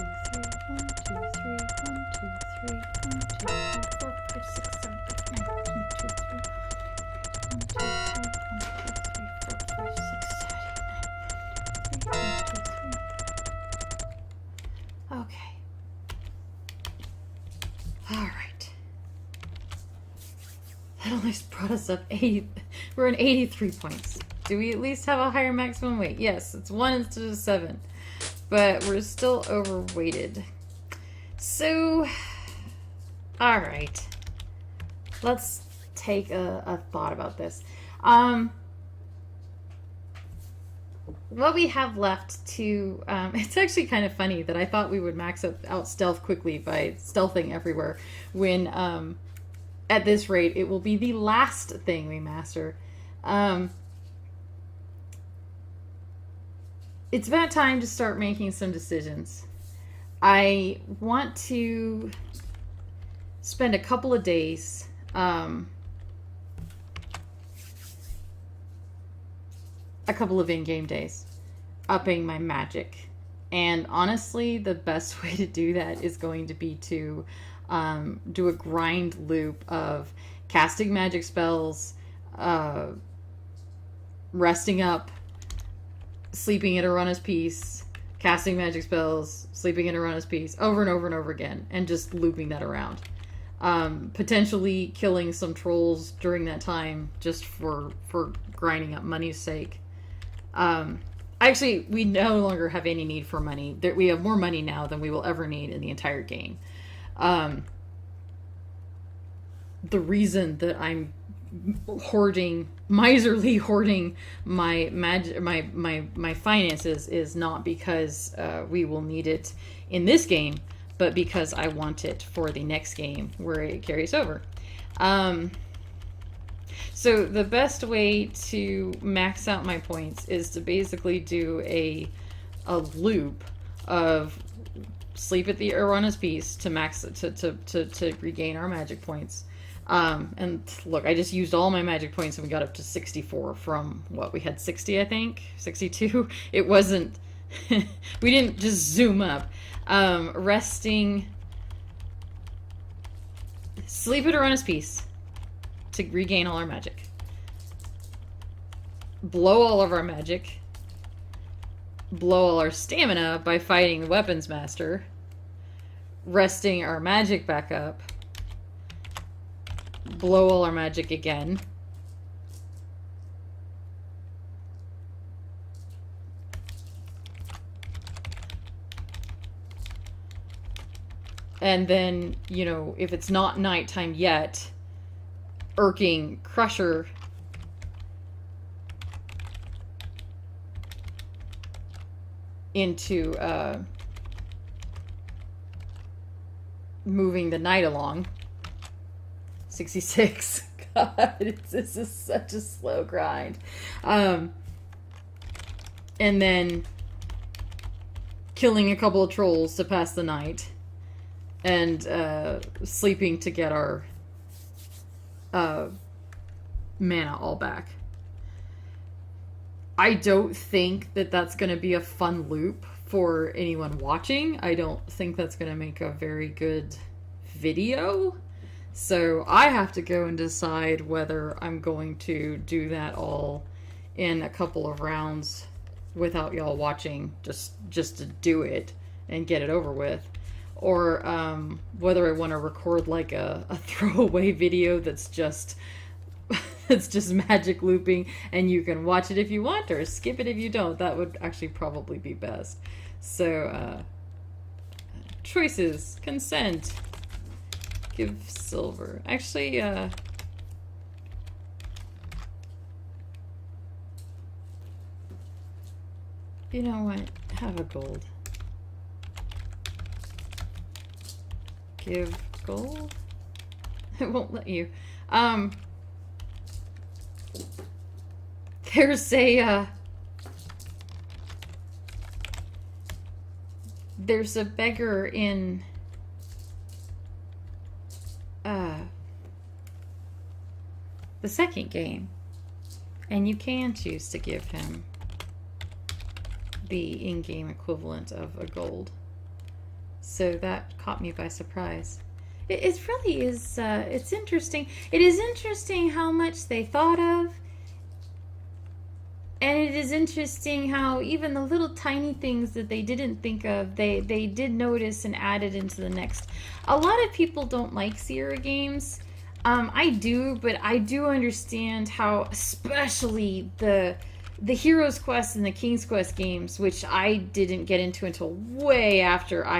Okay. All right. That only brought us up 8. We're at 83 points. Do we at least have a higher maximum weight? Yes, it's 1 instead of 7. But we're still overweighted. So, all right. Let's take a thought about this. What we have left to... it's actually kind of funny that I thought we would max out stealth quickly by stealthing everywhere when... at this rate, it will be the last thing we master. It's about time to start making some decisions. I want to spend a couple of days a couple of in-game days upping my magic And honestly, the best way to do that is going to be to do a grind loop of casting magic spells, resting up, sleeping at Arana's Peace, casting magic spells, sleeping at Arana's Peace, over and over and over again, and just looping that around. Potentially killing some trolls during that time just for grinding up money's sake. Actually, we no longer have any need for money. We have more money now than we will ever need in the entire game. The reason that I'm miserly hoarding my finances is not because we will need it in this game, but because I want it for the next game where it carries over. So the best way to max out my points is to basically do a loop of sleep at the Arana's Peace to regain our magic points. And look, I just used all my magic points and we got up to 64 from what we had 60, I think 62. It wasn't, we didn't just zoom up. Resting, sleep at Arana's Peace to regain all our magic. Blow all of our magic. Blow all our stamina by fighting the weapons master. Resting our magic back up. Blow all our magic again. And then, you know, if it's not nighttime yet, irking Crusher into moving the night along. 66. God, this is such a slow grind. And then killing a couple of trolls to pass the night. And sleeping to get our mana all back. I don't think that that's going to be a fun loop for anyone watching. I don't think that's going to make a very good video. So I have to go and decide whether I'm going to do that all in a couple of rounds without y'all watching, just to do it and get it over with. Or whether I want to record like a throwaway video that's just magic looping and you can watch it if you want or skip it if you don't. That would actually probably be best. So choices, consent, give silver. Actually, you know what? Have a gold. Give gold? It won't let you. There's a beggar in the second game, and you can choose to give him the in-game equivalent of a gold. So that caught me by surprise. It really is, it's interesting. It is interesting how much they thought of. And it is interesting how even the little tiny things that they didn't think of, they did notice and added into the next. A lot of people don't like Sierra games. I do, but I do understand how, especially the Heroes Quest and the King's Quest games, which I didn't get into until way after I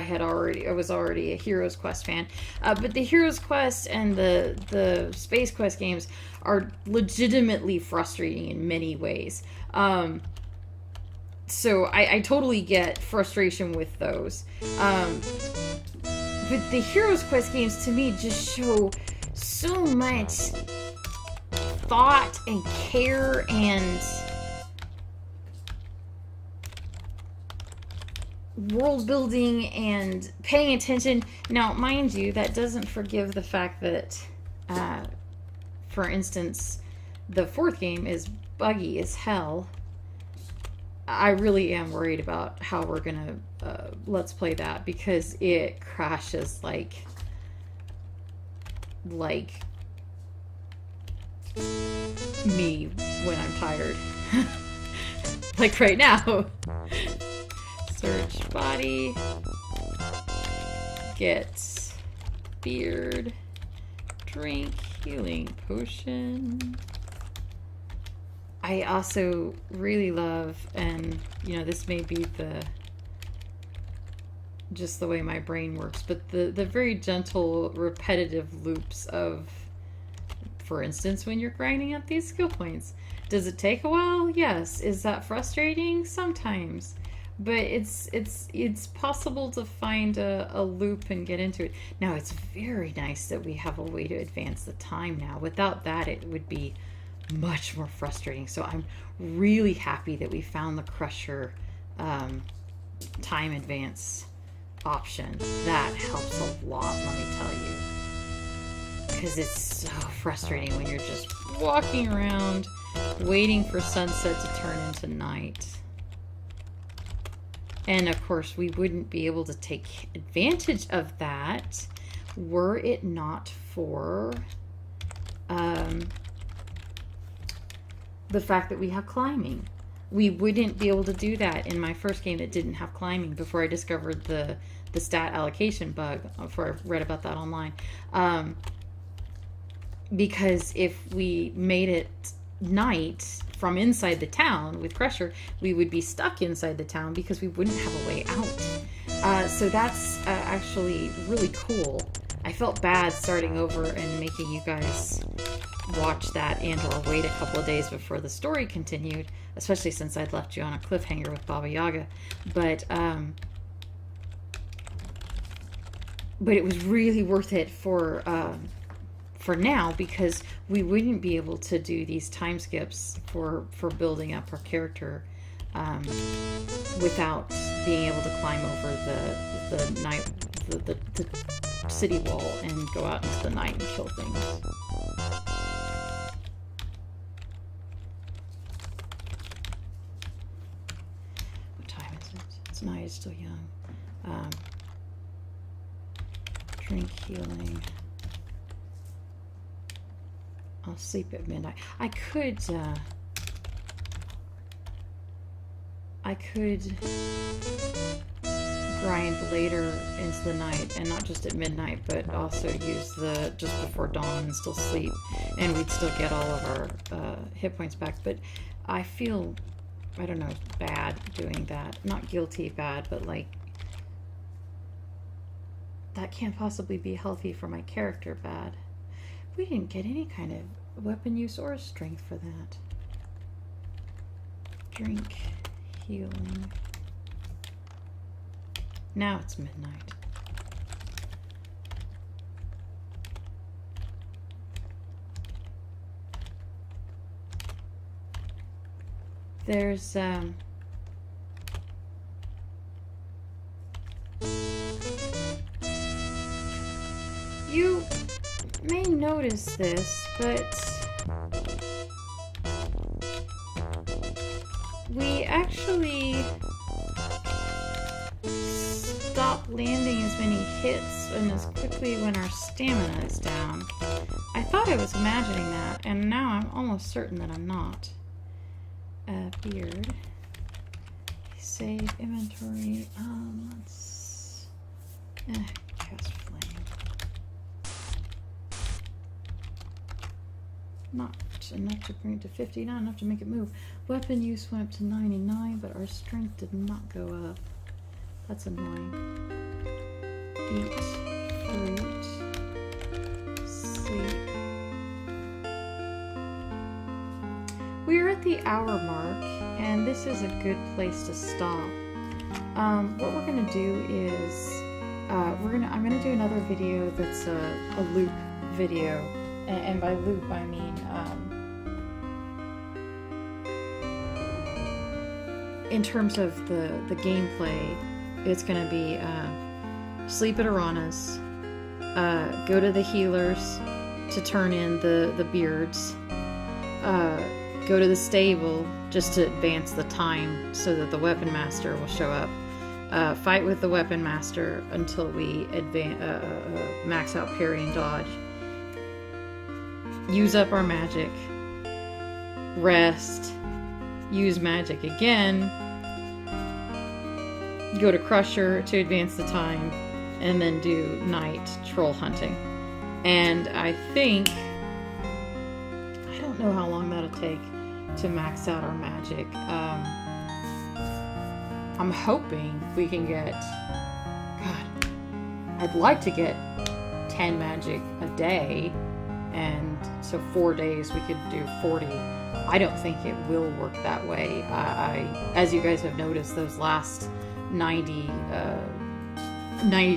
was already a Heroes Quest fan. But the Heroes Quest and the Space Quest games are legitimately frustrating in many ways. So I totally get frustration with those. But the Heroes Quest games to me just show so much thought and care and world building and paying attention. Now, mind you, that doesn't forgive the fact that, for instance, the fourth game is buggy as hell. I really am worried about how we're gonna let's play that, because it crashes like me when I'm tired. Like right now. Search body. Get beard. Drink healing potion. I also really love, and you know, this may be just the way my brain works, but the very gentle, repetitive loops of, for instance, when you're grinding up these skill points. Does it take a while? Yes. Is that frustrating? Sometimes. But it's possible to find a loop and get into it. Now, it's very nice that we have a way to advance the time now. Without that, it would be much more frustrating. So I'm really happy that we found the Crusher time advance option. That helps a lot, let me tell you. Because it's so frustrating when you're just walking around waiting for sunset to turn into night. And of course, we wouldn't be able to take advantage of that were it not for the fact that we have climbing. We wouldn't be able to do that in my first game that didn't have climbing before I discovered the stat allocation bug, before I read about that online. Because if we made it night from inside the town with Crusher, we would be stuck inside the town because we wouldn't have a way out. So that's actually really cool. I felt bad starting over and making you guys watch that and or wait a couple of days before the story continued, especially since I'd left you on a cliffhanger with Baba Yaga. But it was really worth it for now, because we wouldn't be able to do these time skips for building up our character without being able to climb over the night the city wall and go out into the night and kill things. What time is it? It's night. It's still young. Drink healing. I'll sleep at midnight. I could grind later into the night, and not just at midnight, but also use the just before dawn and still sleep, and we'd still get all of our hit points back. But I feel, I don't know, bad doing that. Not guilty bad, but like, that can't possibly be healthy for my character bad. We didn't get any kind of weapon use or strength for that. Drink healing. Now it's midnight. There's you may notice this, but we actually stop landing as many hits and as quickly when our stamina is down. I thought I was imagining that, and now I'm almost certain that I'm not. Beard. Save inventory. Let's cast flame. Not enough to bring it to 50, not enough to make it move. Weapon use went up to 99, but our strength did not go up. That's annoying. Eat fruit. Sleep. We're at the hour mark, and this is a good place to stop. What we're gonna do is I'm gonna do another video that's a loop video, and by loop I mean in terms of the gameplay. It's gonna be sleep at Arana's, go to the healers to turn in the beards, go to the stable just to advance the time so that the weapon master will show up. Fight with the weapon master until we max out parry and dodge. Use up our magic. Rest. Use magic again. Go to Crusher to advance the time. And then do night troll hunting. And I think... I don't know how long that'll take to max out our magic. I'm hoping we can get... God, I'd like to get 10 magic a day, and so 4 days we could do 40. I don't think it will work that way. As you guys have noticed, those last 90 to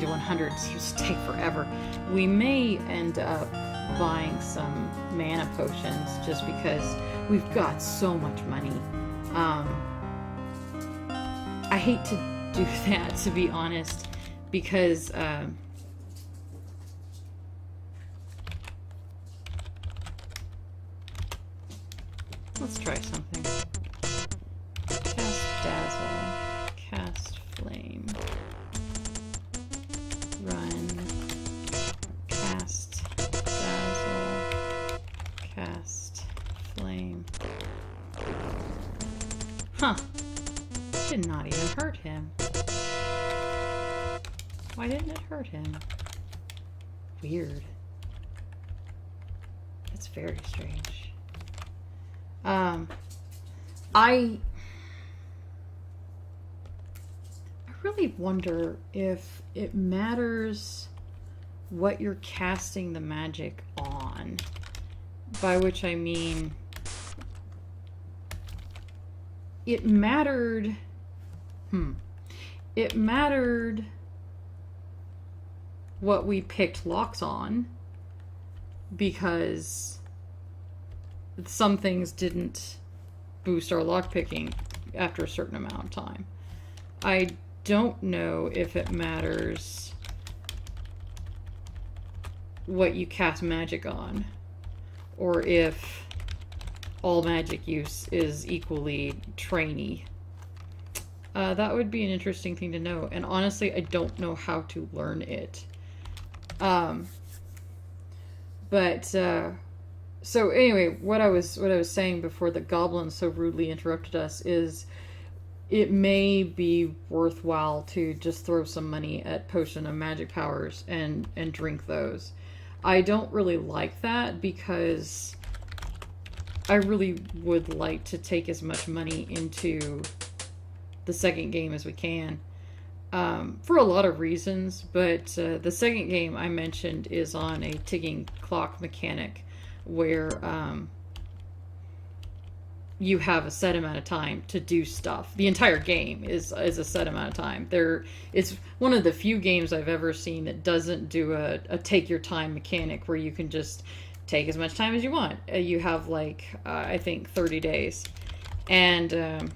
100 seems to take forever. We may end up buying some mana potions just because we've got so much money. I hate to do that, to be honest, because let's try something. Cast Dazzle, cast Flame, run, cast Dazzle, cast Flame. Huh. Did not even hurt him. Why didn't it hurt him? Weird. That's very strange. I really wonder if it matters what you're casting the magic on. By which I mean, it mattered... It mattered what we picked locks on, because some things didn't boost our lock picking after a certain amount of time. I don't know if it matters what you cast magic on, or if all magic use is equally trainy. That would be an interesting thing to know, and honestly, I don't know how to learn it. So anyway, what I was saying before the goblin so rudely interrupted us is, it may be worthwhile to just throw some money at Potion of Magic Powers and drink those. I don't really like that because I really would like to take as much money into the second game as we can, for a lot of reasons, but the second game I mentioned is on a ticking clock mechanic where you have a set amount of time to do stuff. The entire game is a set amount of time. It's one of the few games I've ever seen that doesn't do a take your time mechanic where you can just take as much time as you want. You have like I think 30 days, and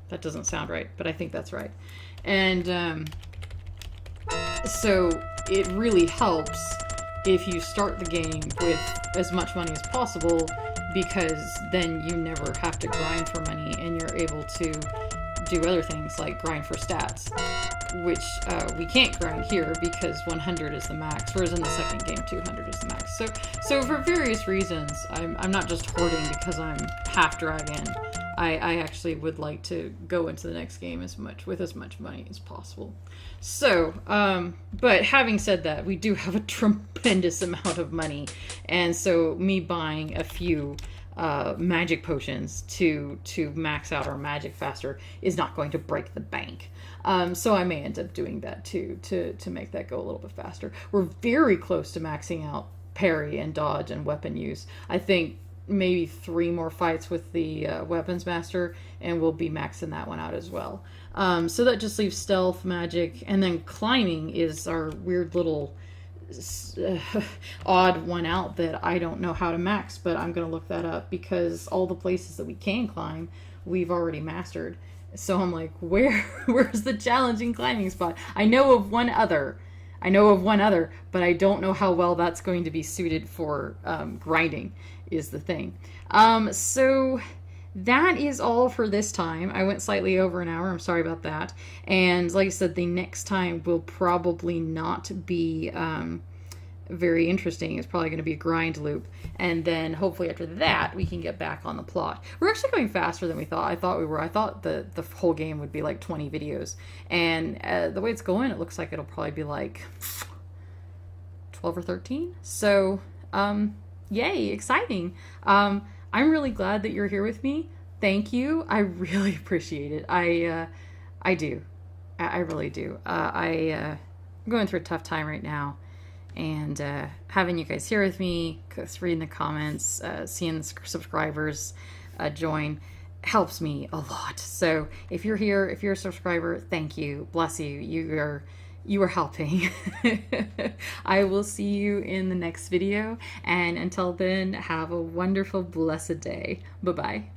that doesn't sound right, but I think that's right. And so it really helps if you start the game with as much money as possible, because then you never have to grind for money and you're able to do other things like grind for stats, which we can't grind here because 100 is the max, whereas in the second game 200 is the max. So for various reasons, I'm not just hoarding because I'm half dragon. I actually would like to go into the next game with as much money as possible. So, but having said that, we do have a tremendous amount of money, and so me buying a few magic potions to max out our magic faster is not going to break the bank. So I may end up doing that too, to make that go a little bit faster. We're very close to maxing out parry and dodge and weapon use. I think maybe 3 more fights with the weapons master, and we'll be maxing that one out as well. So that just leaves stealth, magic, and then climbing is our weird little odd one out that I don't know how to max, but I'm going to look that up because all the places that we can climb, we've already mastered. So I'm like, where's the challenging climbing spot? I know of one other, but I don't know how well that's going to be suited for grinding. is the thing. So that is all for this time. I went slightly over an hour. I'm sorry about that. And like I said, the next time will probably not be very interesting. It's probably going to be a grind loop. And then hopefully after that, we can get back on the plot. We're actually going faster than we thought. I thought we were. I thought the whole game would be like 20 videos. And the way it's going, it looks like it'll probably be like 12 or 13. So, yay, exciting. I'm really glad that you're here with me. Thank you. I really appreciate it. I do. I really do. I'm going through a tough time right now. And having you guys here with me, reading the comments, seeing the subscribers join helps me a lot. So if you're here, if you're a subscriber, thank you. Bless you. You are helping. I will see you in the next video. And until then, have a wonderful, blessed day. Bye-bye.